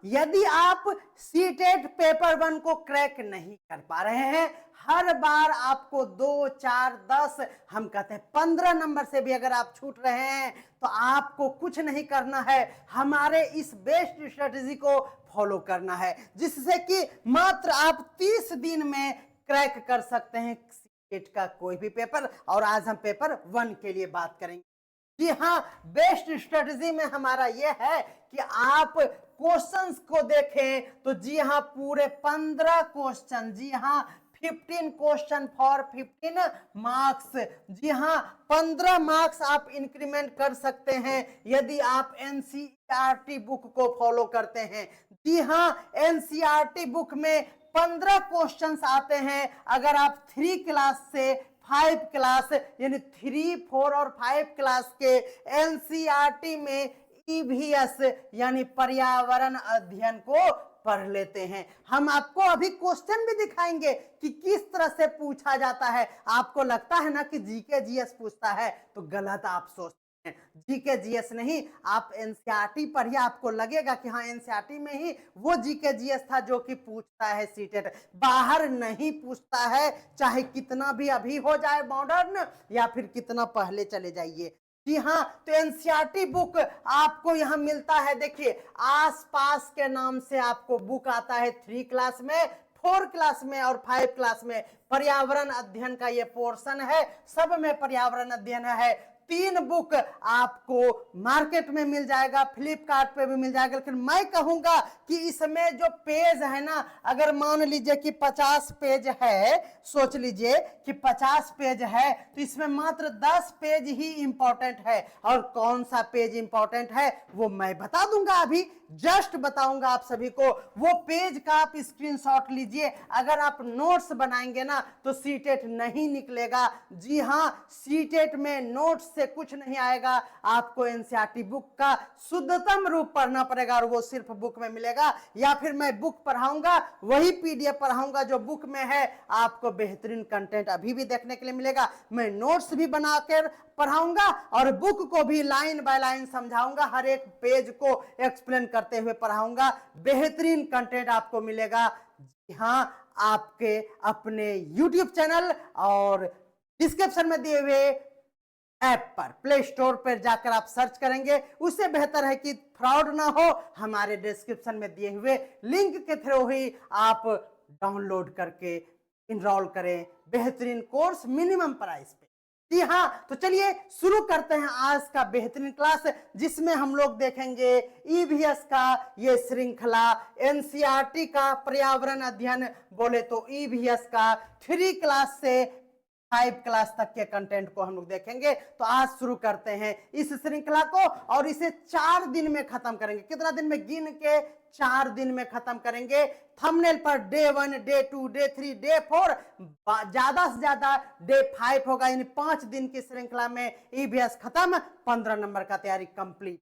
यदि आप CTET paper 1 को क्रैक नहीं कर पा रहे हैं, हर बार आपको 2, 4, 10, हम कहते हैं 15 नंबर से भी अगर आप छूट रहे हैं तो आपको कुछ नहीं करना है, हमारे इस बेस्ट स्ट्रेटजी को फॉलो करना है, जिससे कि मात्र आप 30 दिन में क्रैक कर सकते हैं सीटेट का कोई भी पेपर। और आज हम पेपर 1 के लिए बात करेंगे। जी हाँ, बेस्ट स्ट्रेटजी में हमारा यह है कि आप क्वेश्चंस को देखें तो जी हाँ, पूरे 15 क्वेश्चन, जी हाँ 15 क्वेश्चन फॉर 15 मार्क्स, जी हाँ 15 मार्क्स आप इंक्रीमेंट कर सकते हैं यदि आप एनसीईआरटी बुक को फॉलो करते हैं। जी हाँ, एनसीईआरटी बुक में 15 क्वेश्चंस आते हैं। अगर आप 3 क्लास से 5 क्लास यानी 3, 4 और 5 क्लास के एनसीईआरटी में ईवीएस यानी पर्यावरण अध्ययन को पढ़ लेते हैं, हम आपको अभी क्वेश्चन भी दिखाएंगे कि किस तरह से पूछा जाता है। आपको लगता है ना कि जीके जीएस पूछता है, तो गलत आप सोचते हैं। जीके जीएस नहीं, आप एनसीईआरटी पढ़िए, आपको लगेगा कि हाँ एनसीईआरटी में ही वो जीके जीएस था जो कि पूछता है सीटेट, बाहर नहीं पूछता है, चाहे कितना भी अभी हो जाए मॉडर्न या फिर कितना पहले चले जाइए। जी हाँ, तो एनसीईआरटी बुक आपको यहाँ मिलता है। देखिए, आसपास के नाम से आपको बुक आता है 3 क्लास में, 4 क्लास में और 5 क्लास में। पर्यावरण अध्ययन का ये पोर्शन है, सब में पर्यावरण अध्ययन है। 3 बुक आपको मार्केट में मिल जाएगा, फ्लिपकार्ट पे भी मिल जाएगा। लेकिन मैं कहूंगा कि इसमें जो पेज है ना, अगर मान लीजिए कि 50 पेज है, सोच लीजिए कि 50 पेज है, तो इसमें मात्र 10 पेज ही इंपॉर्टेंट है। और कौन सा पेज इंपॉर्टेंट है वो मैं बता दूंगा, अभी जस्ट बताऊंगा आप सभी को। वो पेज का आप स्क्रीनशॉट लीजिए। अगर आप नोट्स बनाएंगे ना तो सीटेट नहीं निकलेगा। जी हाँ, सीटेट में नोट्स से कुछ नहीं आएगा, आपको एनसीईआरटी बुक का शुद्धतम रूप पढ़ना पड़ेगा और वो सिर्फ बुक में मिलेगा। या फिर मैं बुक पढ़ाऊंगा, वही पीडीएफ पढ़ाऊंगा जो बुक में है, आपको बेहतरीन कंटेंट अभी भी देखने के लिए मिलेगा। मैं नोट्स भी बनाकर पढ़ाऊंगा और बुक को भी लाइन बाय लाइन समझाऊंगा, हर एक पेज को एक्सप्लेन करते हुए पढ़ाऊंगा। बेहतरीन कंटेंट आपको मिलेगा। जी हाँ, आपके अपने YouTube चैनल और डिस्क्रिप्शन में दिए हुए ऐप पर, प्ले स्टोर पर जाकर आप सर्च करेंगे। उससे बेहतर है कि फ्रॉड ना हो, हमारे डिस्क्रिप्शन में दिए हुए लिंक के थ्रू ही आप डाउनलोड करके इनरोल करें बेहतरीन कोर्स मिनिमम प्राइस पे। जी हाँ, तो चलिए शुरू करते हैं आज का बेहतरीन क्लास, जिसमें हम लोग देखेंगे ईवीएस का ये श्रृंखला, एनसीईआरटी का पर्यावरण अध्ययन बोले तो ईवीएस का 3 क्लास से 5 क्लास तक के कंटेंट को हम लोग देखेंगे। तो आज शुरू करते हैं इस श्रृंखला को और इसे 4 दिन में खत्म करेंगे। कितना दिन में? गिन के 4 दिन में खत्म करेंगे। Thumbnail per day 1, day 2, day 3, day 4, ज्यादा से ज्यादा डे 5 होगा, यानी 5 दिन की श्रृंखला में ईवीएस खत्म, 15 नंबर का तैयारी कंप्लीट।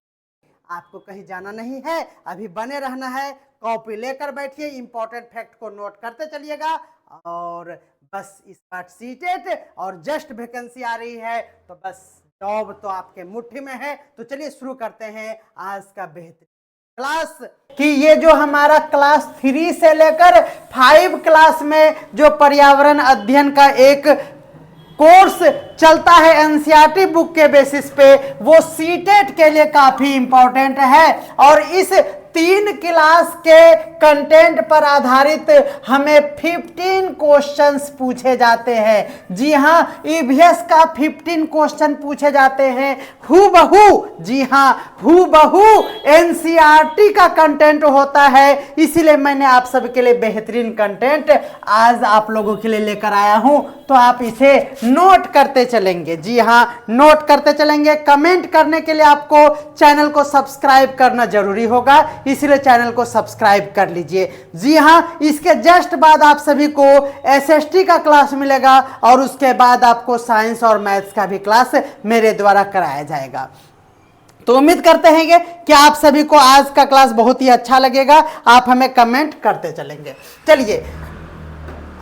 आपको कहीं जाना नहीं है, अभी बने रहना है, कॉपी लेकर बैठिए, इंपॉर्टेंट फैक्ट को नोट करते चलिएगा। और बस इस बार सीटेट और जस्ट वैकेंसी आ रही है, तो बस जॉब तो आपके मुट्ठी में है। तो चलिए शुरू करते हैं आज का बेहतरीन क्लास। कि ये जो हमारा क्लास 3 से लेकर 5 क्लास में जो पर्यावरण अध्ययन का एक कोर्स चलता है एनसीईआरटी बुक के बेसिस पे, वो सीटेट के लिए काफी इंपॉर्टेंट है। और इस 3 क्लास के कंटेंट पर आधारित हमें 15 क्वेश्चंस पूछे जाते हैं। जी हाँ, ईवीएस का 15 क्वेश्चन पूछे जाते हैं हूबहू। जी हाँ, हूबहू एनसीईआरटी का कंटेंट होता है। इसीलिए मैंने आप सबके लिए बेहतरीन कंटेंट आज आप लोगों के लिए लेकर आया हूं, तो आप इसे नोट करते चलेंगे। जी हाँ, नोट करते चलेंगे। कमेंट करने के लिए आपको चैनल को सब्सक्राइब करना जरूरी होगा, इसलिए चैनल को सब्सक्राइब कर लीजिए। जी हाँ, इसके जस्ट बाद आप सभी को एसएसटी का क्लास मिलेगा और उसके बाद आपको साइंस और मैथ्स का भी क्लास मेरे द्वारा कराया जाएगा। तो उम्मीद करते हैं कि आप सभी को आज का क्लास बहुत ही अच्छा लगेगा। आप हमें कमेंट करते चलेंगे। चलिए,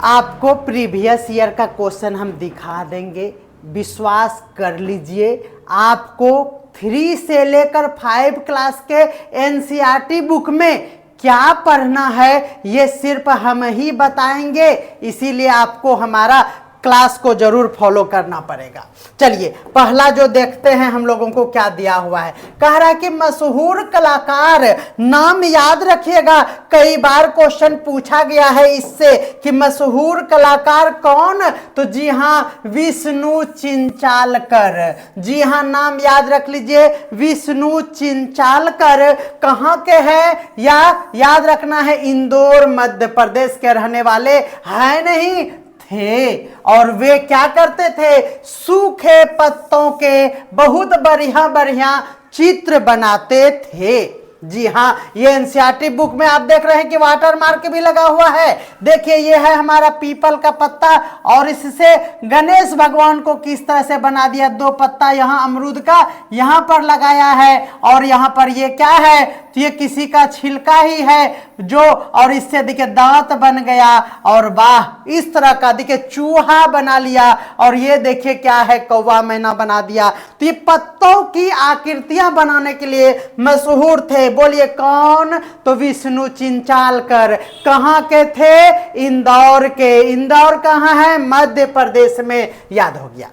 आपको प्रीवियस ईयर का क्वेश्चन हम दिखा देंगे, विश्वास कर लीजिए। आपको 3 से लेकर 5 क्लास के एनसीईआरटी बुक में क्या पढ़ना है ये सिर्फ हम ही बताएंगे, इसीलिए आपको हमारा क्लास को जरूर फॉलो करना पड़ेगा। चलिए पहला जो देखते हैं हम लोगों को क्या दिया हुआ है। कह रहा है कि मशहूर कलाकार, नाम याद रखिएगा, कई बार क्वेश्चन पूछा गया है इससे कि मशहूर कलाकार कौन, तो जी हाँ विष्णु चिंचालकर। जी हाँ नाम याद रख लीजिए, विष्णु चिंचालकर कहाँ के हैं या याद रखना है इंदौर मध्य प्रदेश के रहने वाले हैं नहीं थे। और वे क्या करते थे, सूखे पत्तों के बहुत बढ़िया बढ़िया चित्र बनाते थे। जी हाँ ये एनसीईआरटी बुक में आप देख रहे हैं कि वाटर मार्क भी लगा हुआ है। देखिए ये है हमारा पीपल का पत्ता और इससे गणेश भगवान को किस तरह से बना दिया, 2 पत्ता यहाँ अमरूद का यहाँ पर लगाया है और यहाँ पर ये क्या है, तो ये किसी का छिलका ही है जो, और इससे देखिए दांत बन गया और वाह इस तरह का देखिए चूहा बना लिया और ये देखिए क्या है कौवा मैना बना दिया। तो ये पत्तों की आकृतियां बनाने के लिए मशहूर थे। बोलिए कौन, तो विष्णु चिंचालकर। कहाँ के थे, इंदौर के। इंदौर कहाँ है, मध्य प्रदेश में, याद हो गया।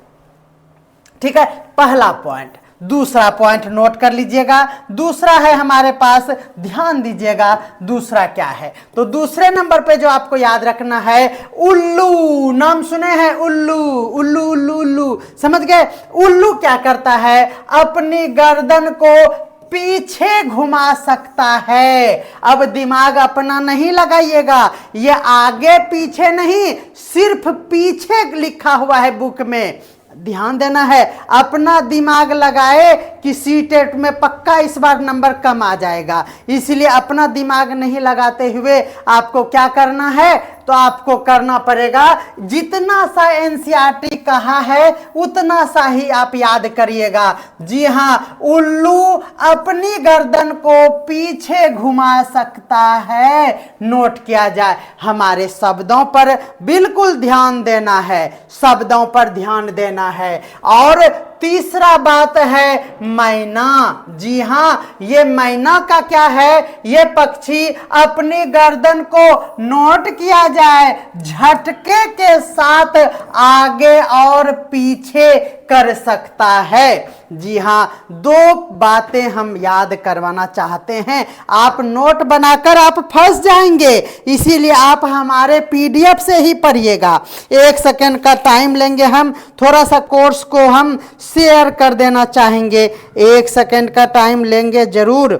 ठीक है पहला पॉइंट। दूसरा पॉइंट नोट कर लीजिएगा, दूसरा है हमारे पास, ध्यान दीजिएगा दूसरा क्या है। तो दूसरे नंबर पे जो आपको याद रखना है, उल्लू। नाम सुने हैं उल्लू, उल्लू उल्लू उल्लू, समझ गए। उल्लू क्या करता है, अपनी गर्दन को पीछे घुमा सकता है। अब दिमाग अपना नहीं लगाइएगा, ये आगे पीछे नहीं, सिर्फ पीछे लिखा हुआ है बुक में, ध्यान देना है। अपना दिमाग लगाए कि सीटेट में पक्का इस बार नंबर कम आ जाएगा, इसलिए अपना दिमाग नहीं लगाते हुए आपको क्या करना है, तो आपको करना पड़ेगा जितना सा एनसीईआरटी कहा है उतना सा ही आप याद करिएगा। जी हाँ उल्लू अपनी गर्दन को पीछे घुमा सकता है, नोट किया जाए। हमारे शब्दों पर बिल्कुल ध्यान देना है, शब्दों पर ध्यान देना है। और तीसरा बात है मैना। जी हाँ ये मैना का क्या है, ये पक्षी अपनी गर्दन को नोट किया जाए झटके के साथ आगे और पीछे कर सकता है। जी हाँ 2 बातें हम याद करवाना चाहते हैं, आप नोट बनाकर आप फंस जाएंगे, इसीलिए आप हमारे पीडीएफ से ही पढ़िएगा। 1 सेकंड का टाइम लेंगे, हम थोड़ा सा कोर्स को हम शेयर कर देना चाहेंगे, 1 सेकंड का टाइम लेंगे जरूर।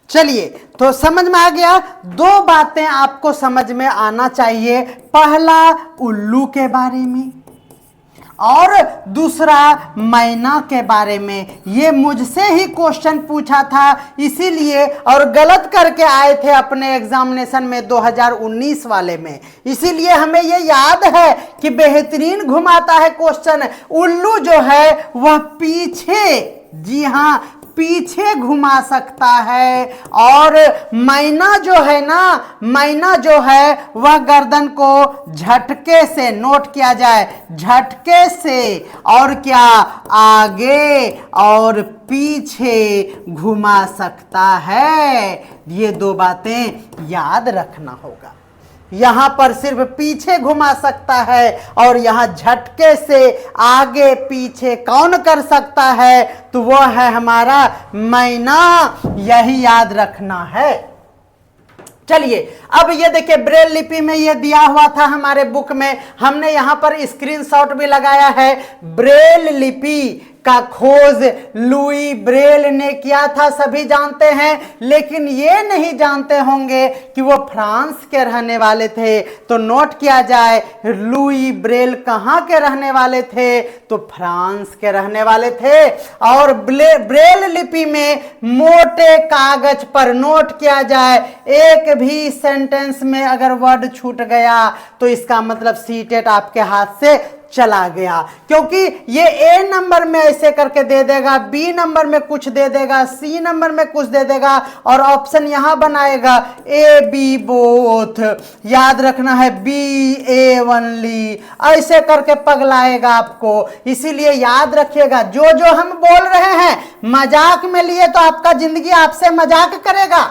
चलिए तो समझ में आ गया। 2 बातें आपको समझ में आना चाहिए, पहला उल्लू के बारे में और दूसरा मैना के बारे में। ये मुझसे ही क्वेश्चन पूछा था इसीलिए, और गलत करके आए थे अपने एग्जामिनेशन में 2019 वाले में, इसीलिए हमें ये याद है कि बेहतरीन घुमाता है क्वेश्चन। उल्लू जो है वह पीछे, जी हाँ पीछे घुमा सकता है, और मैना जो है ना, मैना जो है वह गर्दन को झटके से, नोट किया जाए झटके से, और क्या आगे और पीछे घुमा सकता है। ये 2 बातें याद रखना होगा। यहां पर सिर्फ पीछे घुमा सकता है और यहां झटके से आगे पीछे कौन कर सकता है, तो वो है हमारा मैना, यही याद रखना है। चलिए अब ये देखिए ब्रेल लिपि में ये दिया हुआ था हमारे बुक में, हमने यहां पर स्क्रीनशॉट भी लगाया है। ब्रेल लिपि का खोज लुई ब्रेल ने किया था, सभी जानते हैं, लेकिन ये नहीं जानते होंगे कि वो फ्रांस के रहने वाले थे। तो नोट किया जाए लुई ब्रेल कहाँ के रहने वाले थे, तो फ्रांस के रहने वाले थे। और ब्रेल लिपि में मोटे कागज पर, नोट किया जाए, एक भी सेंटेंस में अगर वर्ड छूट गया तो इसका मतलब सीटेट आपके हाथ से चला गया, क्योंकि ये ए नंबर में ऐसे करके दे देगा, बी नंबर में कुछ दे देगा, सी नंबर में कुछ दे देगा और ऑप्शन यहां बनाएगा ए बी बोथ। याद रखना है बी ए ओनली, ऐसे करके पगलाएगा आपको। इसीलिए याद रखिएगा, जो जो हम बोल रहे हैं मजाक में लिए तो आपका जिंदगी आपसे मजाक करेगा।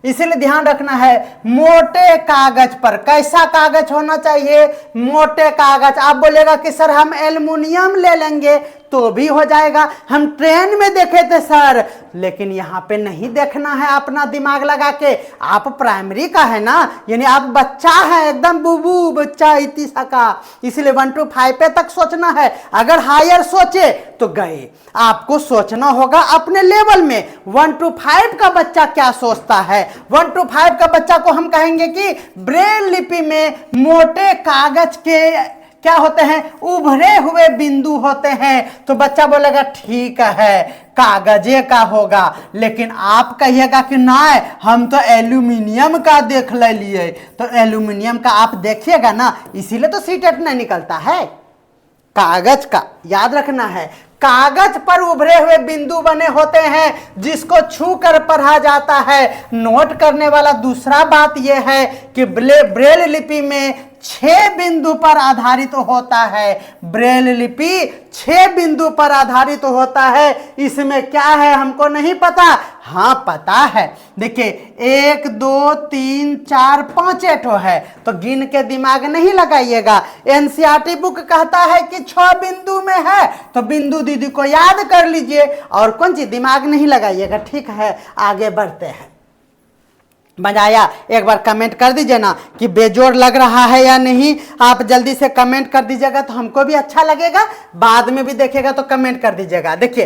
इसीलिए ध्यान रखना है, मोटे कागज पर। कैसा कागज होना चाहिए? मोटे कागज। आप बोलेगा कि सर हम एल्युमिनियम ले लेंगे तो भी हो जाएगा, हम ट्रेन में देखे थे सर, लेकिन यहाँ पे नहीं देखना है अपना दिमाग लगा के। आप प्राइमरी का है ना, यानी आप बच्चा है, एकदम बुबू बच्चा इतनी सा का, इसलिए 1 to 5 पे तक सोचना है। अगर हायर सोचे तो गए, आपको सोचना होगा अपने लेवल में। 1 to 5 का बच्चा क्या सोचता है? 1 to 5 का बच्चा को हम कहेंगे कि ब्रेल लिपि में मोटे कागज के क्या होते हैं? उभरे हुए बिंदु होते हैं। तो बच्चा बोलेगा ठीक है, कागजे का होगा। लेकिन आप कहिएगा कि ना हम तो एल्यूमिनियम का देख ले लिए, तो एल्यूमिनियम का आप देखिएगा ना, इसीलिए तो सीटेट नहीं निकलता है। कागज का याद रखना है, कागज पर उभरे हुए बिंदु बने होते हैं जिसको छू कर पढ़ा जाता है। नोट करने वाला दूसरा बात यह है कि ब्रेल लिपि में 6 बिंदु पर आधारित होता है। ब्रेल लिपि 6 बिंदु पर आधारित होता है। इसमें क्या है हमको नहीं पता, हाँ पता है। देखिए 1 2 3 4 5 ठो है, तो गिन के दिमाग नहीं लगाइएगा। एनसीईआरटी बुक कहता है कि 6 बिंदु में है, तो बिंदु दीदी को याद कर लीजिए और कौन सी दिमाग नहीं लगाइएगा। ठीक है, आगे बढ़ते हैं। मजा आया? एक बार कमेंट कर दीजिए ना कि बेजोड़ लग रहा है या नहीं। आप जल्दी से कमेंट कर दीजिएगा तो हमको भी अच्छा लगेगा, बाद में भी देखेगा तो कमेंट कर दीजिएगा। देखिए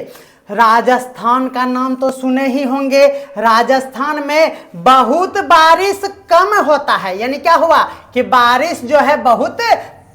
राजस्थान का नाम तो सुने ही होंगे। राजस्थान में बहुत बारिश कम होता है, यानी क्या हुआ कि बारिश जो है बहुत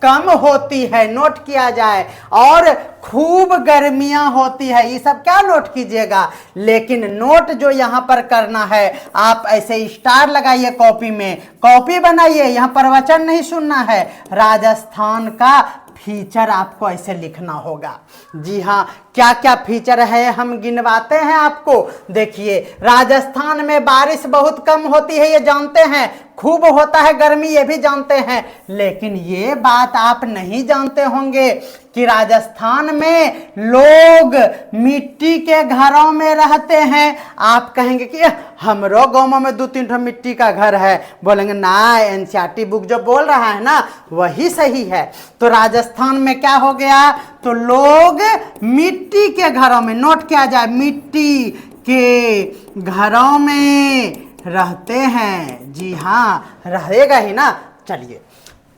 कम होती है, नोट किया जाए, और खूब गर्मियां होती है। ये सब क्या नोट कीजिएगा। लेकिन नोट जो यहां पर करना है, आप ऐसे स्टार लगाइए कॉपी में, कॉपी बनाइए, यहां प्रवचन नहीं सुनना है। राजस्थान का फीचर आपको ऐसे लिखना होगा। जी हाँ, क्या क्या फीचर है हम गिनवाते हैं आपको। देखिए राजस्थान में बारिश बहुत कम होती है, ये जानते हैं। खूब होता है गर्मी, ये भी जानते हैं। लेकिन ये बात आप नहीं जानते होंगे कि राजस्थान में लोग मिट्टी के घरों में रहते हैं। आप कहेंगे कि हमरो गांव में 2-3 मिट्टी का घर है, बोलेंगे ना एनसीईआरटी बुक जो बोल रहा है ना वही सही है। तो राजस्थान में क्या हो गया, तो लोग मिट्टी के घरों में, नोट किया जाए, मिट्टी के घरों में रहते हैं। जी हाँ, रहेगा ही ना। चलिए,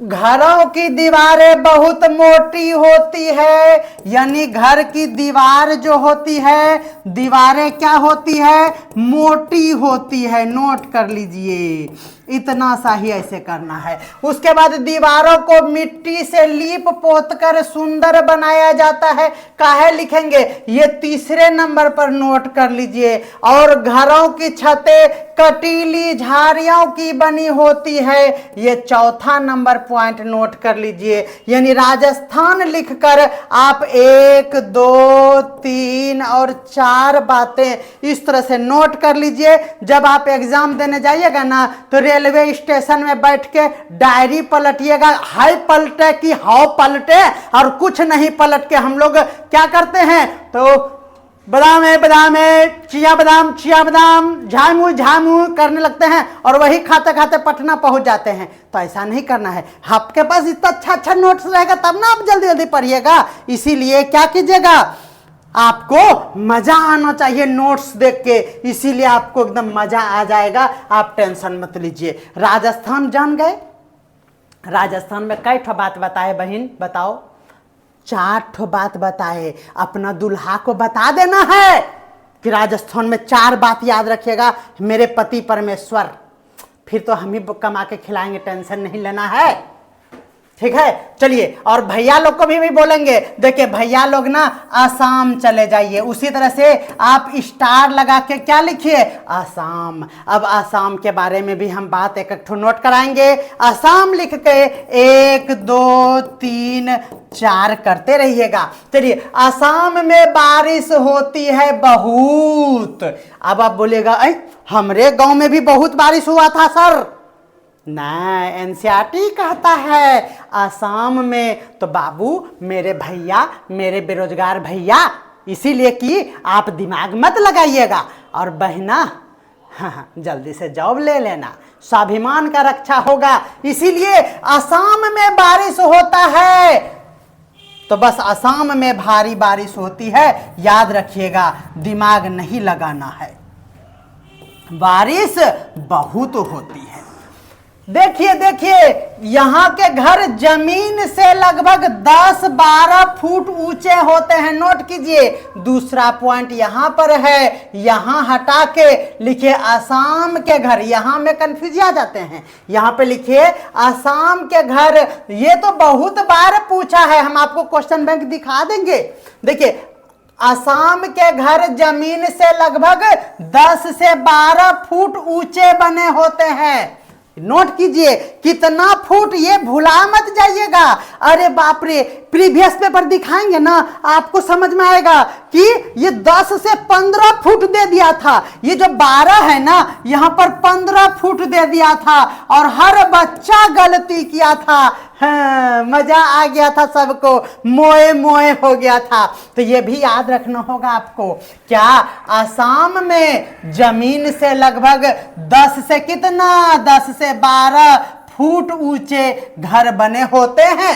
घरों की दीवारें बहुत मोटी होती है, यानी घर की दीवार जो होती है, दीवारें क्या होती है, मोटी होती है। नोट कर लीजिए, इतना सा ही ऐसे करना है। उसके बाद दीवारों को मिट्टी से लीप पोत कर सुंदर बनाया जाता है। काहे लिखेंगे, ये 3 नंबर पर नोट कर लीजिए। और घरों की छतें कटीली झाड़ियों की बनी होती है, ये 4था नंबर पॉइंट नोट कर लीजिए। यानी राजस्थान लिखकर आप 1 2 3 और 4 बातें इस तरह से नोट कर लीजिए। जब आप एग्जाम देने जाइएगा ना तो रेलवे स्टेशन में बैठ के डायरी पलटिएगा, हाय पलटे कि हाउ पलटे, और कुछ नहीं पलट के हम लोग क्या करते हैं, तो बादाम है चिया बादाम झामू झामू करने लगते हैं और वही खाते खाते पटना पहुंच जाते हैं। तो ऐसा नहीं करना है। आपके पास इतना अच्छा नोट्स रहेगा तब ना आप जल्दी जल्दी पढ़िएगा। इसीलिए क्या कीजिएगा, आपको मजा आना चाहिए नोट्स देख के, इसीलिए आपको एकदम मजा आ जाएगा। आप टेंशन मत लीजिए। राजस्थान जान गए, राजस्थान में कई ठो बात बताए बहन, बताओ। 4 ठो बात बताए। अपना दुल्हा को बता देना है कि राजस्थान में 4 बात याद रखिएगा, मेरे पति परमेश्वर, फिर तो हम ही कमा के खिलाएंगे, टेंशन नहीं लेना है। ठीक है। चलिए, और भैया लोग को भी बोलेंगे, देखिए भैया लोग ना आसाम चले जाइए, उसी तरह से आप स्टार लगा के क्या लिखिए, आसाम। अब आसाम के बारे में भी हम बात एक एक नोट कराएंगे। आसाम लिख के 1 2 3 4 करते रहिएगा। चलिए, आसाम में बारिश होती है बहुत। अब आप बोलेगा, हमरे गांव में भी बहुत बारिश हुआ था सर। नहीं, एनसीईआरटी कहता है आसाम में। तो बाबू, मेरे भैया, मेरे बेरोजगार भैया, इसीलिए कि आप दिमाग मत लगाइएगा। और बहना, हाँ, जल्दी से जॉब ले लेना, स्वाभिमान का रक्षा होगा। इसीलिए आसाम में बारिश होता है। तो बस आसाम में भारी बारिश होती है, याद रखिएगा, दिमाग नहीं लगाना है। बारिश बहुत होती है। देखिए देखिए, यहां के घर जमीन से लगभग 10-12 फुट ऊंचे होते हैं। नोट कीजिए। दूसरा पॉइंट यहां पर है, यहां हटा के लिखिए आसाम के घर। यहां में कंफ्यूज आ जाते हैं, यहां पे लिखिए आसाम के घर। ये तो बहुत बार पूछा है, हम आपको क्वेश्चन बैंक दिखा देंगे। देखिए, आसाम के घर जमीन से लगभग 10 से 12 फुट ऊंचे बने होते हैं। नोट कीजिए, कितना फुट, ये भुला मत जाइएगा। अरे बाप रे, प्रीवियस पेपर दिखाएंगे ना, आपको समझ में आएगा कि ये 10 से 15 फुट दे दिया था। ये जो 12 है ना, यहां पर 15 फुट दे दिया था, और हर बच्चा गलती किया था। हाँ, मजा आ गया था सबको, मोए मोए हो गया था। तो ये भी याद रखना होगा आपको। क्या आसाम में जमीन से लगभग 10 से कितना, 10 से 12 फुट ऊंचे घर बने होते हैं।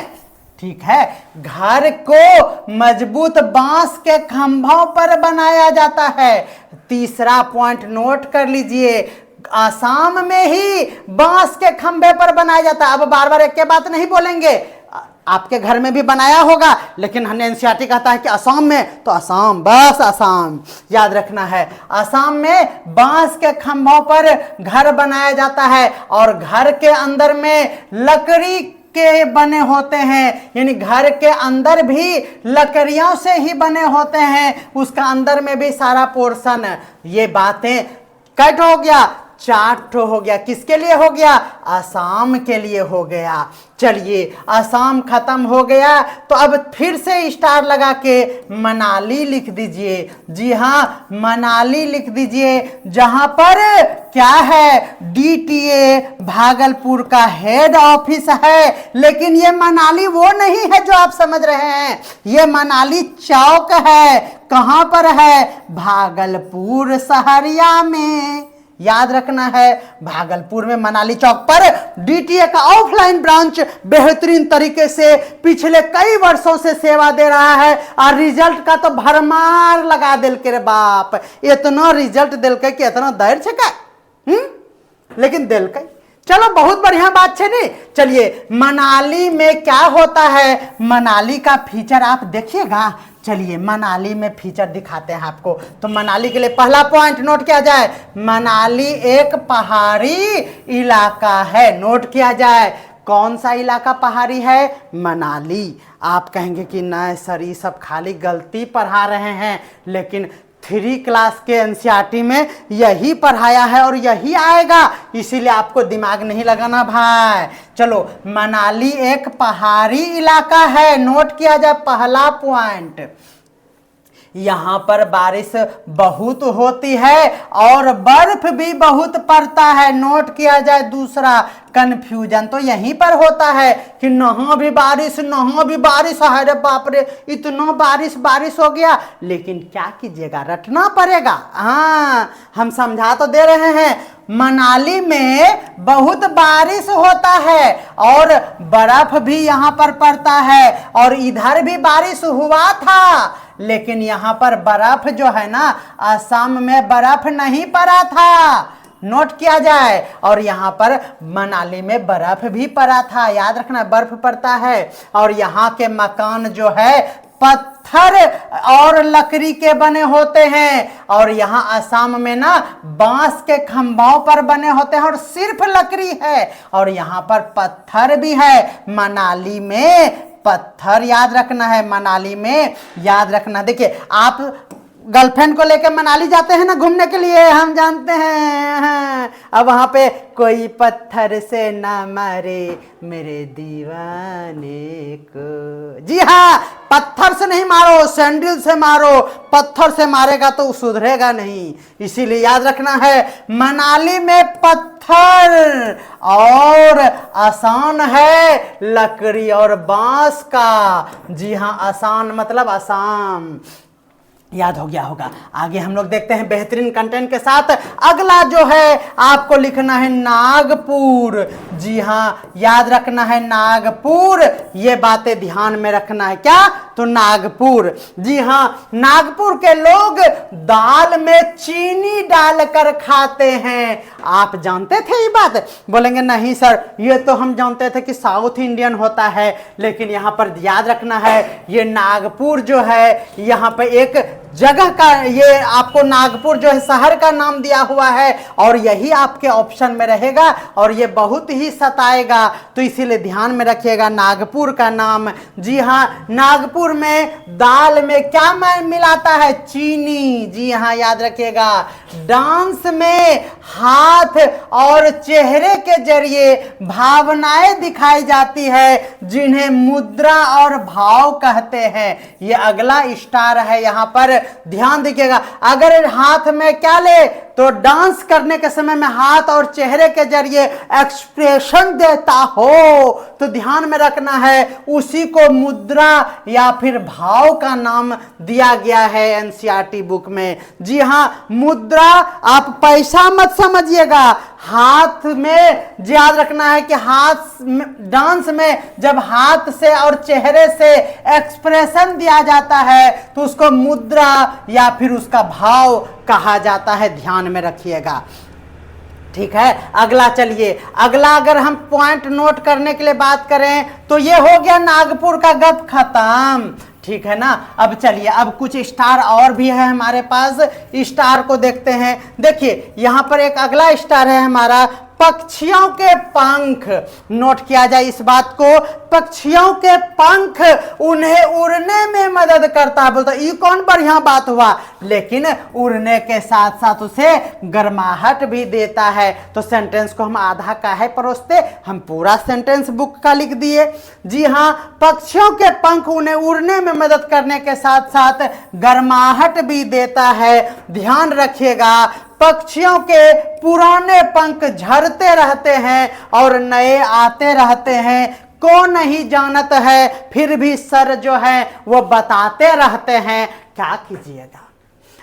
ठीक है। घर को मजबूत बांस के खंभों पर बनाया जाता है। तीसरा पॉइंट नोट कर लीजिए, आसाम में ही बांस के खंभे पर बनाया जाता है। अब बार बार एक के बात नहीं बोलेंगे, आपके घर में भी बनाया होगा, लेकिन हमने एनसीईआरटी कहता है कि असम में, तो असम, बस असम याद रखना है। असम में बांस के खंभों पर घर बनाया जाता है, और घर के अंदर में लकड़ी के बने होते हैं, यानी घर के अंदर भी लकड़ियों से ही बने होते हैं। उसका अंदर में भी सारा पोर्शन। ये बातें कट हो गया, 4 हो गया। किसके लिए हो गया, आसाम के लिए हो गया। चलिए, आसाम खत्म हो गया, तो अब फिर से स्टार लगा के मनाली लिख दीजिए। जी हाँ, मनाली लिख दीजिए, जहां पर क्या है, डीटीए भागलपुर का हेड ऑफिस है। लेकिन ये मनाली वो नहीं है जो आप समझ रहे हैं, ये मनाली चौक है। कहां पर है, भागलपुर सहरिया में। याद रखना है, भागलपुर में मनाली चौक पर डीटीए का ऑफलाइन ब्रांच बेहतरीन तरीके से पिछले कई वर्षों से सेवा दे रहा है। और रिजल्ट का तो भरमार लगा दिल के रे बाप, इतना रिजल्ट दिल के कि इतना देर छका, लेकिन दिल के। चलो, बहुत बढ़िया बात है नहीं। चलिए, मनाली में क्या होता है, मनाली का फीचर आप देखिएगा। चलिए, मनाली में फीचर दिखाते हैं आपको। तो मनाली के लिए पहला पॉइंट नोट किया जाए, मनाली एक पहाड़ी इलाका है। नोट किया जाए, कौन सा इलाका पहाड़ी है, मनाली। आप कहेंगे कि नहीं सर, ये सब खाली गलती पढ़ा रहे हैं, लेकिन 3 क्लास के एनसीईआरटी में यही पढ़ाया है और यही आएगा, इसीलिए आपको दिमाग नहीं लगाना भाई। चलो, मनाली एक पहाड़ी इलाका है। नोट किया जाए पहला पॉइंट, यहाँ पर बारिश बहुत होती है और बर्फ भी बहुत पड़ता है। नोट किया जाए दूसरा, कंफ्यूजन तो यहीं पर होता है कि नहा भी बारिश है। रे बाप रे, इतना बारिश हो गया, लेकिन क्या कीजिएगा, रटना पड़ेगा। हाँ, हम समझा तो दे रहे हैं, मनाली में बहुत बारिश होता है और बर्फ भी यहाँ पर पड़ता है, और इधर भी बारिश हुआ था, लेकिन यहाँ पर बर्फ जो है ना, असम में बर्फ नहीं पड़ा था। नोट किया जाए, और यहाँ पर मनाली में बर्फ भी पड़ा था। याद रखना, बर्फ पड़ता है, और यहाँ के मकान जो है पत्थर और लकड़ी के बने होते हैं, और यहाँ असम में ना बांस के खंभाओं पर बने होते हैं और सिर्फ लकड़ी है, और यहाँ पर पत्थर भी है। मनाली में पत्थर याद रखना है, मनाली में याद रखना। देखिए आप गर्लफ्रेंड को लेकर मनाली जाते हैं ना घूमने के लिए, हम जानते हैं। अब वहां पे कोई पत्थर से ना मारे मेरे दीवाने को। जी हाँ, पत्थर से नहीं मारो, सैंडल से मारो। पत्थर से मारेगा तो सुधरेगा नहीं, इसीलिए याद रखना है मनाली में पत्थर और आसान है लकड़ी और बांस का। जी हाँ, आसान मतलब आसाम। याद हो गया होगा। आगे हम लोग देखते हैं बेहतरीन कंटेंट के साथ। अगला जो है आपको लिखना है नागपुर। जी हाँ, याद रखना है नागपुर। ये बातें ध्यान में रखना है। क्या? तो नागपुर। जी हाँ, नागपुर के लोग दाल में चीनी डालकर खाते हैं। आप जानते थे ये बात? बोलेंगे नहीं सर, ये तो हम जानते थे कि साउथ इंडियन होता है, लेकिन यहाँ पर याद रखना है ये नागपुर जो है, यहाँ पे एक जगह का, ये आपको नागपुर जो है शहर का नाम दिया हुआ है, और यही आपके ऑप्शन में रहेगा और ये बहुत ही सताएगा, तो इसीलिए ध्यान में रखिएगा नागपुर का नाम। जी हाँ, नागपुर में दाल में क्या मिलाता है? चीनी। जी हाँ, याद रखिएगा। डांस में हाथ और चेहरे के जरिए भावनाएं दिखाई जाती है, जिन्हें मुद्रा और भाव कहते हैं। ये अगला स्टार है, यहाँ पर ध्यान दीजिएगा। अगर हाथ में क्या ले, तो डांस करने के समय में हाथ और चेहरे के जरिए एक्सप्रेशन देता हो, तो ध्यान में रखना है उसी को मुद्रा या फिर भाव का नाम दिया गया है एनसीईआरटी बुक में। जी हाँ, मुद्रा आप पैसा मत समझिएगा। हाथ में याद रखना है कि हाथ डांस में जब हाथ से और चेहरे से एक्सप्रेशन दिया जाता है तो उसको मुद्रा या फिर उसका भाव कहा जाता है। ध्यान में रखिएगा, ठीक है। अगला चलिए, अगला अगर हम पॉइंट नोट करने के लिए बात करें तो ये हो गया नागपुर का गप खत्म, ठीक है ना। अब चलिए, अब कुछ स्टार और भी है हमारे पास, स्टार को देखते हैं। देखिए यहां पर एक अगला स्टार है हमारा पक्षियों के पंख। नोट किया जाए इस बात को, पक्षियों के पंख उन्हें उड़ने में मदद करता है। बोलता ये कौन बढ़िया बात हुआ, लेकिन उड़ने के साथ साथ उसे गर्माहट भी देता है। तो सेंटेंस को हम आधा काहे परोसते, हम पूरा सेंटेंस बुक का लिख दिए। जी हाँ, पक्षियों के पंख उन्हें उड़ने में मदद करने के साथ साथ गर्माहट भी देता है। ध्यान रखिएगा, पक्षियों के पुराने पंख झड़ते रहते हैं और नए आते रहते हैं, कौन नहीं जानत है, फिर भी सर जो है वो बताते रहते हैं। क्या कीजिएगा।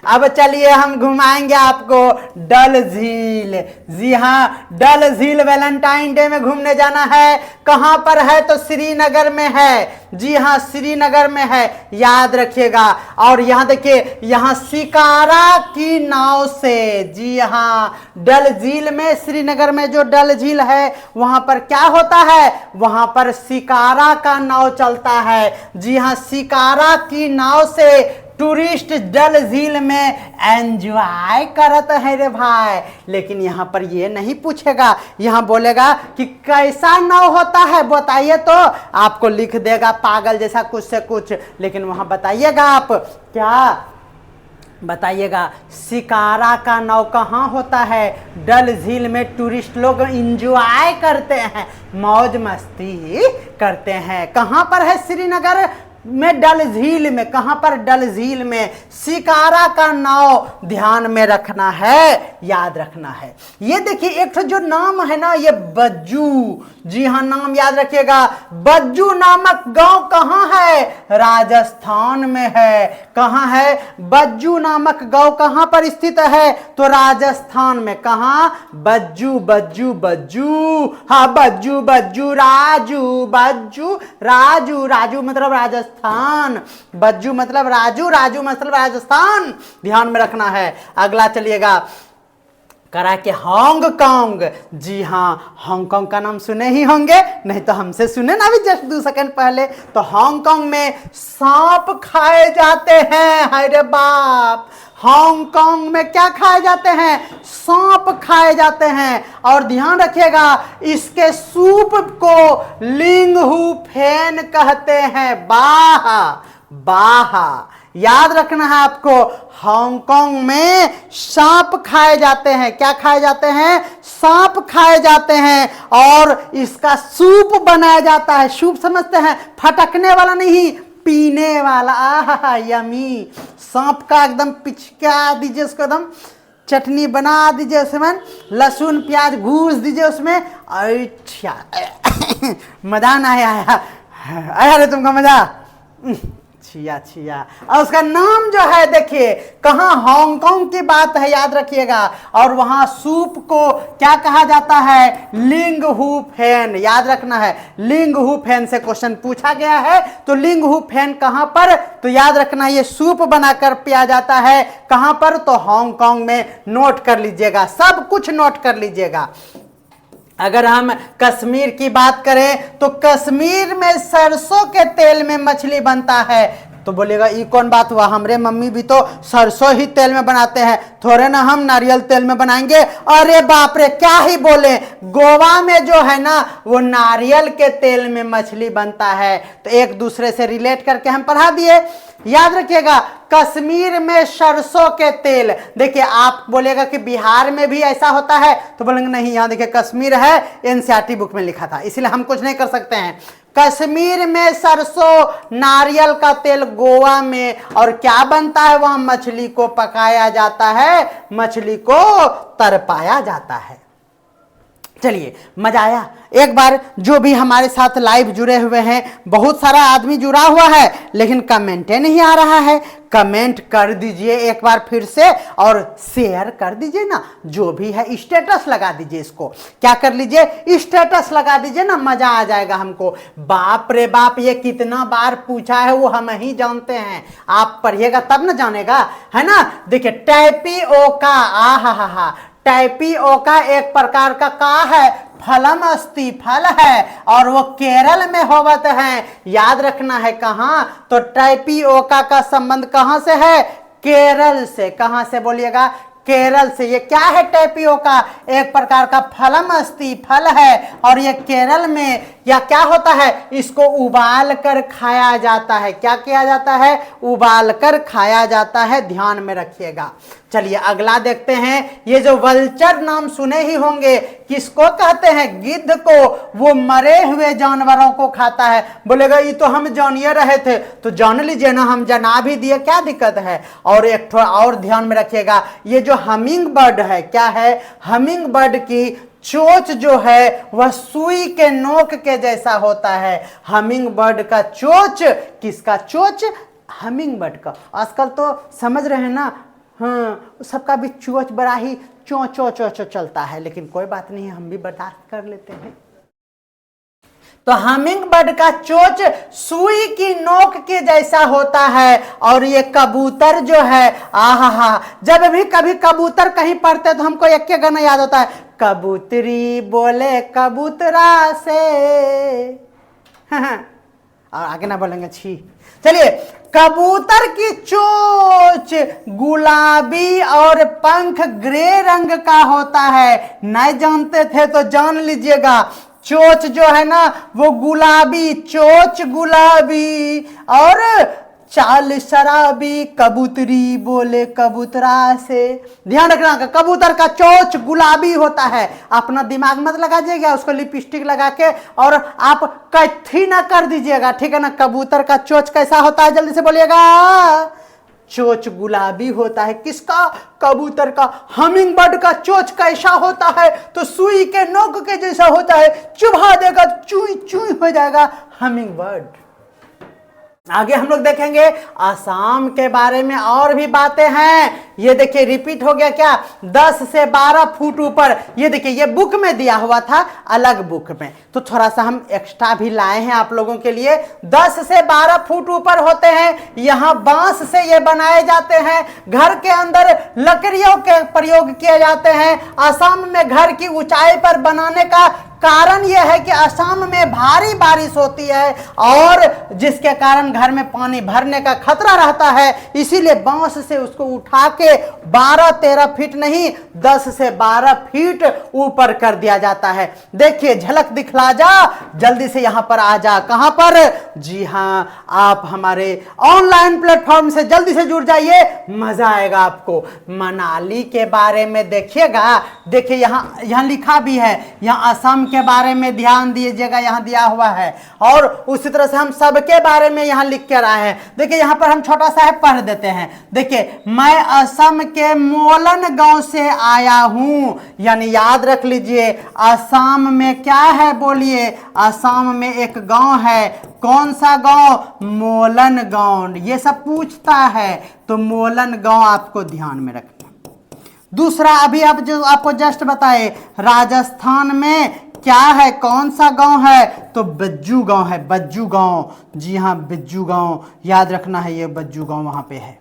अब चलिए हम घुमाएंगे आपको डल झील। जी हाँ, डल झील वैलेंटाइन डे में घूमने जाना है। कहां पर है, तो श्रीनगर में है। जी हाँ, श्रीनगर में है, याद रखिएगा। और यहाँ देखिए, यहाँ शिकारा की नाव से, जी हाँ, डल झील में, श्रीनगर में जो डल झील है वहां पर क्या होता है, वहां पर शिकारा का नाव चलता है। जी हाँ, शिकारा की नाव से टूरिस्ट डल झील में एंजॉय करते हैं रे भाई। लेकिन यहाँ पर ये नहीं पूछेगा, यहाँ बोलेगा कि कैसा नाव होता है बताइए, तो आपको लिख देगा पागल जैसा कुछ से कुछ। लेकिन वहां बताइएगा, आप क्या बताइएगा, शिकारा का नाव कहाँ होता है, डल झील में टूरिस्ट लोग एंजॉय करते हैं, मौज मस्ती करते हैं। कहाँ पर है, श्रीनगर में डल झील में। कहां पर, डल झील में, शिकारा का नाव। ध्यान में रखना है, याद रखना है। ये देखिए एक जो नाम है ना, ये बज्जू। जी हाँ, नाम याद रखिएगा। बज्जू नामक गांव कहां है, राजस्थान में है। कहां है, बज्जू नामक गांव कहां पर स्थित है, तो राजस्थान में। कहां, बज्जू बज्जू बज्जू, हाँ बज्जू बज्जू राजू, बज्जू राजू, राजू मतलब राजस्थान, बज्जू मतलब राजू, राजू मतलब राजस्थान। ध्यान में रखना है। अगला चलिएगा, करा के हांगकांग। जी हाँ, हांगकांग का नाम सुने ही होंगे, नहीं तो हमसे सुने ना अभी जस्ट 2 सेकंड पहले। तो हांगकांग में सांप खाए जाते हैं। हाय रे बाप, हांगकांग में क्या खाए जाते हैं? सांप खाए जाते हैं। और ध्यान रखिएगा, इसके सूप को लिंगहू फेन कहते हैं। बाहा बाहा, याद रखना है आपको। हांगकांग में सांप खाए जाते हैं। क्या खाए जाते हैं? सांप खाए जाते हैं। और इसका सूप बनाया जाता है। सूप समझते हैं? फटकने वाला नहीं, पीने वाला। आहा यमी। सांप का एकदम पिचका दीजिए उसको, एकदम चटनी बना दीजिए उसमें, लहसुन प्याज घूस दीजिए उसमें। अच्छा मजा ना आया, आया रे तुमको मजा? छिया छिया। और उसका नाम जो है देखिए, कहाँ हांगकांग की बात है, याद रखिएगा। और वहां सूप को क्या कहा जाता है? लिंगहू फेन। याद रखना है, लिंगहू फेन से क्वेश्चन पूछा गया है। तो लिंगहू फेन कहां पर? तो याद रखना, ये सूप बनाकर पिया जाता है। कहां पर? तो हांगकांग में। नोट कर लीजिएगा, सब कुछ नोट कर लीजिएगा। अगर हम कश्मीर की बात करें तो कश्मीर में सरसों के तेल में मछली बनता है। तो बोलेगा ये कौन बात हुआ, हमरे मम्मी भी तो सरसों ही तेल में बनाते हैं, थोड़े ना हम नारियल तेल में बनाएंगे। अरे बाप रे, क्या ही बोले, गोवा में जो है ना वो नारियल के तेल में मछली बनता है। तो एक दूसरे से रिलेट करके हम पढ़ा दिए। याद रखिएगा, कश्मीर में सरसों के तेल। देखिए आप बोलेगा कि बिहार में भी ऐसा होता है, तो बोलेंगे नहीं, यहाँ देखिए कश्मीर है, एनसीईआरटी बुक में लिखा था, इसलिए हम कुछ नहीं कर सकते हैं। कश्मीर में सरसों, नारियल का तेल गोवा में। और क्या बनता है वहां? मछली को पकाया जाता है, मछली को तरपाया जाता है। चलिए, मजा आया। एक बार जो भी हमारे साथ लाइव जुड़े हुए हैं, बहुत सारा आदमी जुड़ा हुआ है लेकिन कमेंटे नहीं आ रहा है। कमेंट कर दीजिए एक बार फिर से और शेयर कर दीजिए ना, जो भी है स्टेटस लगा दीजिए। इसको क्या कर लीजिए, स्टेटस लगा दीजिए ना, मजा आ जाएगा हमको। बाप रे बाप, ये कितना बार पूछा है वो हम ही जानते हैं, आप पढ़िएगा तब ना जानेगा, है ना। देखिए टैपियोका, आहा, टैपियोका एक प्रकार का है, फलम अस्ति, फल है। और वो केरल में होवत है। याद रखना है कहां? तो टैपियोका का संबंध कहां से है? केरल से। कहां से बोलिएगा? केरल से। ये क्या है? टैपियोका एक प्रकार का फलम अस्ति, फल है। और ये केरल में या क्या होता है, इसको उबाल कर खाया जाता है। क्या किया जाता है? उबाल कर खाया जाता है, ध्यान में रखिएगा। चलिए अगला देखते हैं। ये जो वल्चर नाम सुने ही होंगे, किसको कहते हैं? गिद्ध को। वो मरे हुए जानवरों को खाता है। बोलेगा ये तो हम जानिए रहे थे, तो जान लीजिए ना, हम जना भी दिए, क्या दिक्कत है। और एक थोड़ा और ध्यान में रखिएगा, ये जो हमिंग बर्ड है, क्या है? हमिंग बर्ड की चोंच जो है वह सुई के नोक के जैसा होता है। हमिंग बर्ड का चोंच, किसका चोंच? हमिंग बर्ड का। आजकल तो समझ रहे हैं ना, हाँ, सबका भी चोंच बड़ा ही चो चो चो चो चलता है, लेकिन कोई बात नहीं है, हम भी बर्दाश्त कर लेते हैं। तो हमिंग बर्ड का चोंच सुई की नोक के जैसा होता है। और ये कबूतर जो है, आहा, जब भी कभी कबूतर कहीं पढ़ते तो हमको एक गाना याद होता है, कबूतरी बोले कबूतरा से। और आगे ना बोलेंगे छी। चलिए, कबूतर की चोंच गुलाबी और पंख ग्रे रंग का होता है। नहीं जानते थे तो जान लीजिएगा, चोंच जो है ना वो गुलाबी, चोंच गुलाबी और चाल शराबी, कबूतरी बोले कबूतरा से। ध्यान रखना, कबूतर का चोंच गुलाबी होता है। अपना दिमाग मत लगाइएगा, उसको लिपस्टिक लगा के और आप कथी ना कर दीजिएगा, ठीक है ना। कबूतर का चोंच कैसा होता है, जल्दी से बोलिएगा। चोंच गुलाबी होता है। किसका? कबूतर का। हमिंग बर्ड का चोंच कैसा होता है? तो सुई के नोक के जैसा होता है, चुभा देगा, चुई चुई हो जाएगा हमिंग बर्ड। आगे हम लोग देखेंगे असम के बारे में और भी बातें हैं। ये देखिए रिपीट हो गया क्या, 10 से 12 फुट ऊपर। ये देखिए ये बुक में दिया हुआ था, अलग बुक में, तो थोड़ा सा हम एक्स्ट्रा भी लाए हैं आप लोगों के लिए। 10 से 12 फुट ऊपर होते हैं। यहाँ बांस से ये बनाए जाते हैं। घर के अंदर लकड़ियों के प्रयोग किए जाते हैं। असम में घर की ऊंचाई पर बनाने का कारण यह है कि असम में भारी बारिश होती है और जिसके कारण घर में पानी भरने का खतरा रहता है, इसीलिए बांस से उसको उठा के 12-13 फीट नहीं 10 से 12 फीट ऊपर कर दिया जाता है। देखिए झलक दिखला जा, जल्दी से यहां पर आ जा। कहां पर? जी हां, आप हमारे ऑनलाइन प्लेटफॉर्म से जल्दी से जुड़ जाइए, मजा आएगा आपको। मनाली के बारे में देखिएगा, देखिए यहां लिखा भी है, यहां असम के बारे में ध्यान दीजिएगा, यहां दिया हुआ है। और उसी तरह से हम सबके बारे में यहां लिख कर आए हैं। देखिए यहां पर हम छोटा सा है पढ़ देते हैं। देखिए मैं असम के मोलन गांव से आया हूं, यानी याद रख लीजिए असम में क्या है, बोलिए। असम में एक गांव है, कौन सा गांव? मोलन गांव। ये सब पूछता है तो मोलन गांव आपको ध्यान में रखना। दूसरा अभी आप जो आपको जस्ट बताए, राजस्थान में क्या है, कौन सा गांव है? तो बज्जू गांव है, बज्जू गांव। जी हां बज्जू गांव, याद रखना है, ये बज्जू गांव वहां पे है।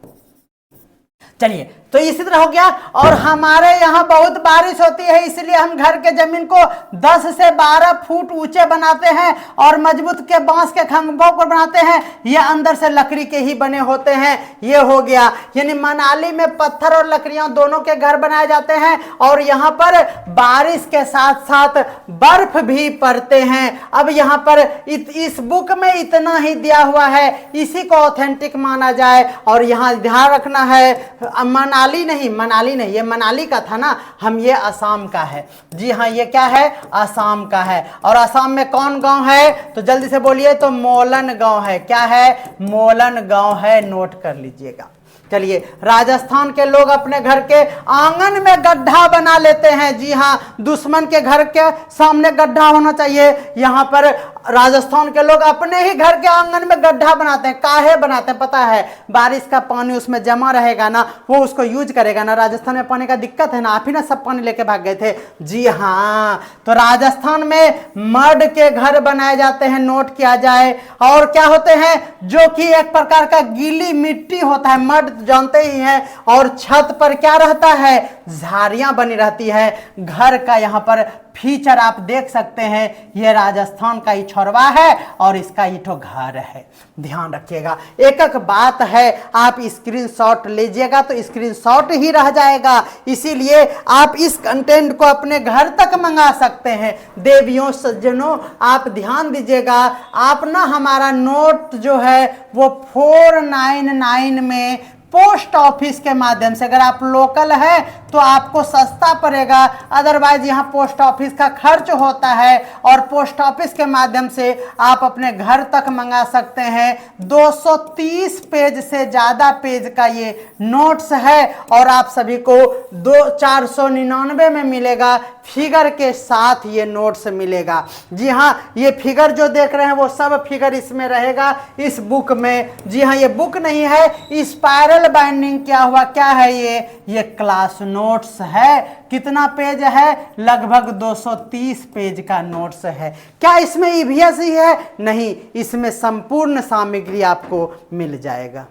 चलिए तो इसी तरह हो गया। और हमारे यहाँ बहुत बारिश होती है, इसलिए हम घर के जमीन को 10 से 12 फुट ऊंचे बनाते हैं और मजबूत के बांस के खंभों पर बनाते हैं। ये अंदर से लकड़ी के ही बने होते हैं। ये हो गया, यानी मनाली में पत्थर और लकड़ियां दोनों के घर बनाए जाते हैं और यहाँ पर बारिश के साथ साथ बर्फ भी पड़ते हैं। अब यहाँ पर इस बुक में इतना ही दिया हुआ है, इसी को ऑथेंटिक माना जाए। और यहाँ ध्यान रखना है, मनाली नहीं, ये मनाली का था ना, हम ये असम का है। जी हाँ ये क्या है, असम का है। और असम में कौन गांव है? तो जल्दी से बोलिए, तो मोलन गांव है। क्या है? मोलन गांव है, नोट कर लीजिएगा। चलिए राजस्थान के लोग अपने घर के आंगन में गड्ढा बना लेते हैं। जी हाँ, दुश्मन के घर के सामने गड्ढा होना चाहिए। यहाँ पर राजस्थान के लोग अपने ही घर के आंगन में गड्ढा बनाते हैं। काहे बनाते हैं पता है? बारिश का पानी उसमें जमा रहेगा ना, वो उसको यूज करेगा ना। राजस्थान में पानी का दिक्कत है ना, आप ही ना सब पानी लेके भाग गए थे। जी हाँ, तो राजस्थान में मड के घर बनाए जाते हैं, नोट किया जाए। और क्या होते हैं? जो कि एक प्रकार का गीली मिट्टी होता है, मड जानते ही हैं। और छत पर क्या रहता है? झाड़ियां बनी रहती है। घर का यहाँ पर फीचर आप देख सकते हैं, ये राजस्थान का ही छोरवा है और इसका ही तो घर है। ध्यान रखिएगा, एक एक बात है, आप स्क्रीनशॉट लीजिएगा तो स्क्रीनशॉट ही रह जाएगा। इसीलिए आप इस कंटेंट को अपने घर तक मंगा सकते हैं। देवियों सज्जनों आप ध्यान दीजिएगा, आप ना हमारा नोट जो है वो 499 में पोस्ट ऑफिस के माध्यम से, अगर आप लोकल है तो आपको सस्ता पड़ेगा, अदरवाइज यहाँ पोस्ट ऑफिस का खर्च होता है। और पोस्ट ऑफिस के माध्यम से आप अपने घर तक मंगा सकते हैं। 230 पेज से ज़्यादा पेज का ये नोट्स है और आप सभी को 499 में मिलेगा। फिगर के साथ ये नोट्स मिलेगा। जी हाँ, ये फिगर जो देख रहे हैं वो सब फिगर इसमें रहेगा, इस बुक में। जी हाँ, ये बुक नहीं है, स्पाइरल बाइंडिंग किया हुआ क्या है ये क्लास नोट्स है। कितना पेज है? लगभग 230 पेज का नोट्स है। क्या इसमें ईवीएस ही है? नहीं, इसमें संपूर्ण सामग्री आपको मिल जाएगा।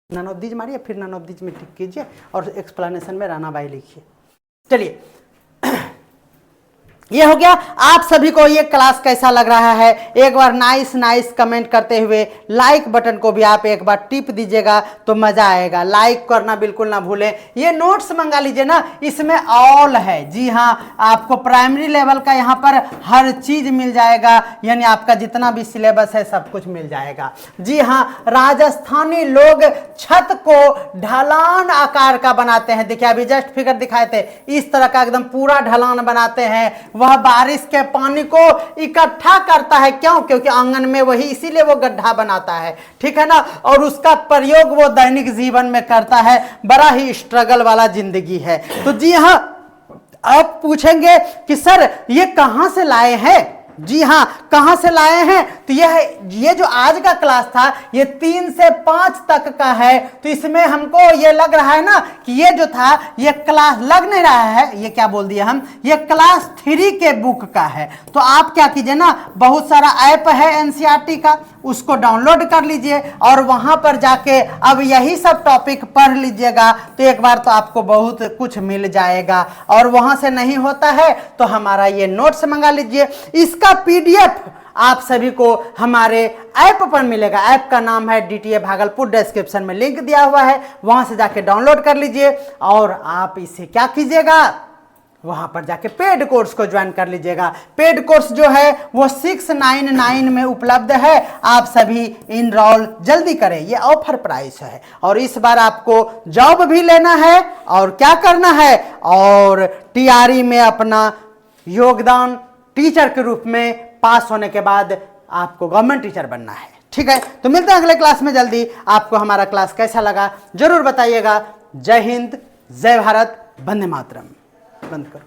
नन ऑफ दीज मारिए, फिर नन ऑफ दीज में टिक कीजिए और एक्सप्लेनेशन में राणा बाई लिखिए। चलिए ये हो गया। आप सभी को ये क्लास कैसा लग रहा है एक बार नाइस नाइस कमेंट करते हुए लाइक बटन को भी आप एक बार टिप दीजिएगा तो मजा आएगा। लाइक करना बिल्कुल ना भूलें। ये नोट्स मंगा लीजिए ना, इसमें ऑल है। जी हाँ, आपको प्राइमरी लेवल का यहाँ पर हर चीज मिल जाएगा, यानी आपका जितना भी सिलेबस है सब कुछ मिल जाएगा। जी हाँ, राजस्थानी लोग छत को ढलान आकार का बनाते हैं। देखिए अभी जस्ट फिगर दिखाए थे, इस तरह का एकदम पूरा ढलान बनाते हैं। वह बारिश के पानी को इकट्ठा करता है, क्यों? क्योंकि आंगन में वही, इसीलिए वो गड्ढा बनाता है, ठीक है ना। और उसका प्रयोग वो दैनिक जीवन में करता है। बड़ा ही स्ट्रगल वाला जिंदगी है। तो जी हाँ, आप पूछेंगे कि सर ये कहां से लाए हैं? जी हाँ, कहां से लाए हैं? तो ये जो आज का क्लास था ये 3 से 5 तक का है। तो इसमें हमको ये लग रहा है ना कि ये जो था ये क्लास लग नहीं रहा है, ये क्या बोल दिया हम, ये क्लास 3 के बुक का है। तो आप क्या कीजिए ना, बहुत सारा ऐप है एनसीईआरटी का, उसको डाउनलोड कर लीजिए और वहां पर जाके अब यही सब टॉपिक पढ़ लीजिएगा। तो एक बार तो आपको बहुत कुछ मिल जाएगा। और वहां से नहीं होता है तो हमारा ये नोट्स मंगा लीजिए। इसका पीडीएफ आप सभी को हमारे ऐप पर मिलेगा। ऐप का नाम है डीटीए भागलपुर, डिस्क्रिप्शन में लिंक दिया हुआ है, वहां से जाके डाउनलोड कर लीजिए। और आप इसे क्या कीजिएगा, वहां पर जाके पेड कोर्स को ज्वाइन कर लीजिएगा। पेड कोर्स जो है वो 699 में उपलब्ध है। आप सभी इनरोल जल्दी करें, ये ऑफर प्राइस है। और इस बार आपको जॉब भी लेना है और क्या करना है, और टीआरई में अपना योगदान टीचर के रूप में पास होने के बाद आपको गवर्नमेंट टीचर बनना है। ठीक है, तो मिलते हैं अगले क्लास में जल्दी। आपको हमारा क्लास कैसा लगा जरूर बताइएगा। जय हिंद, जय भारत, वंदे मातरम। बंद करो।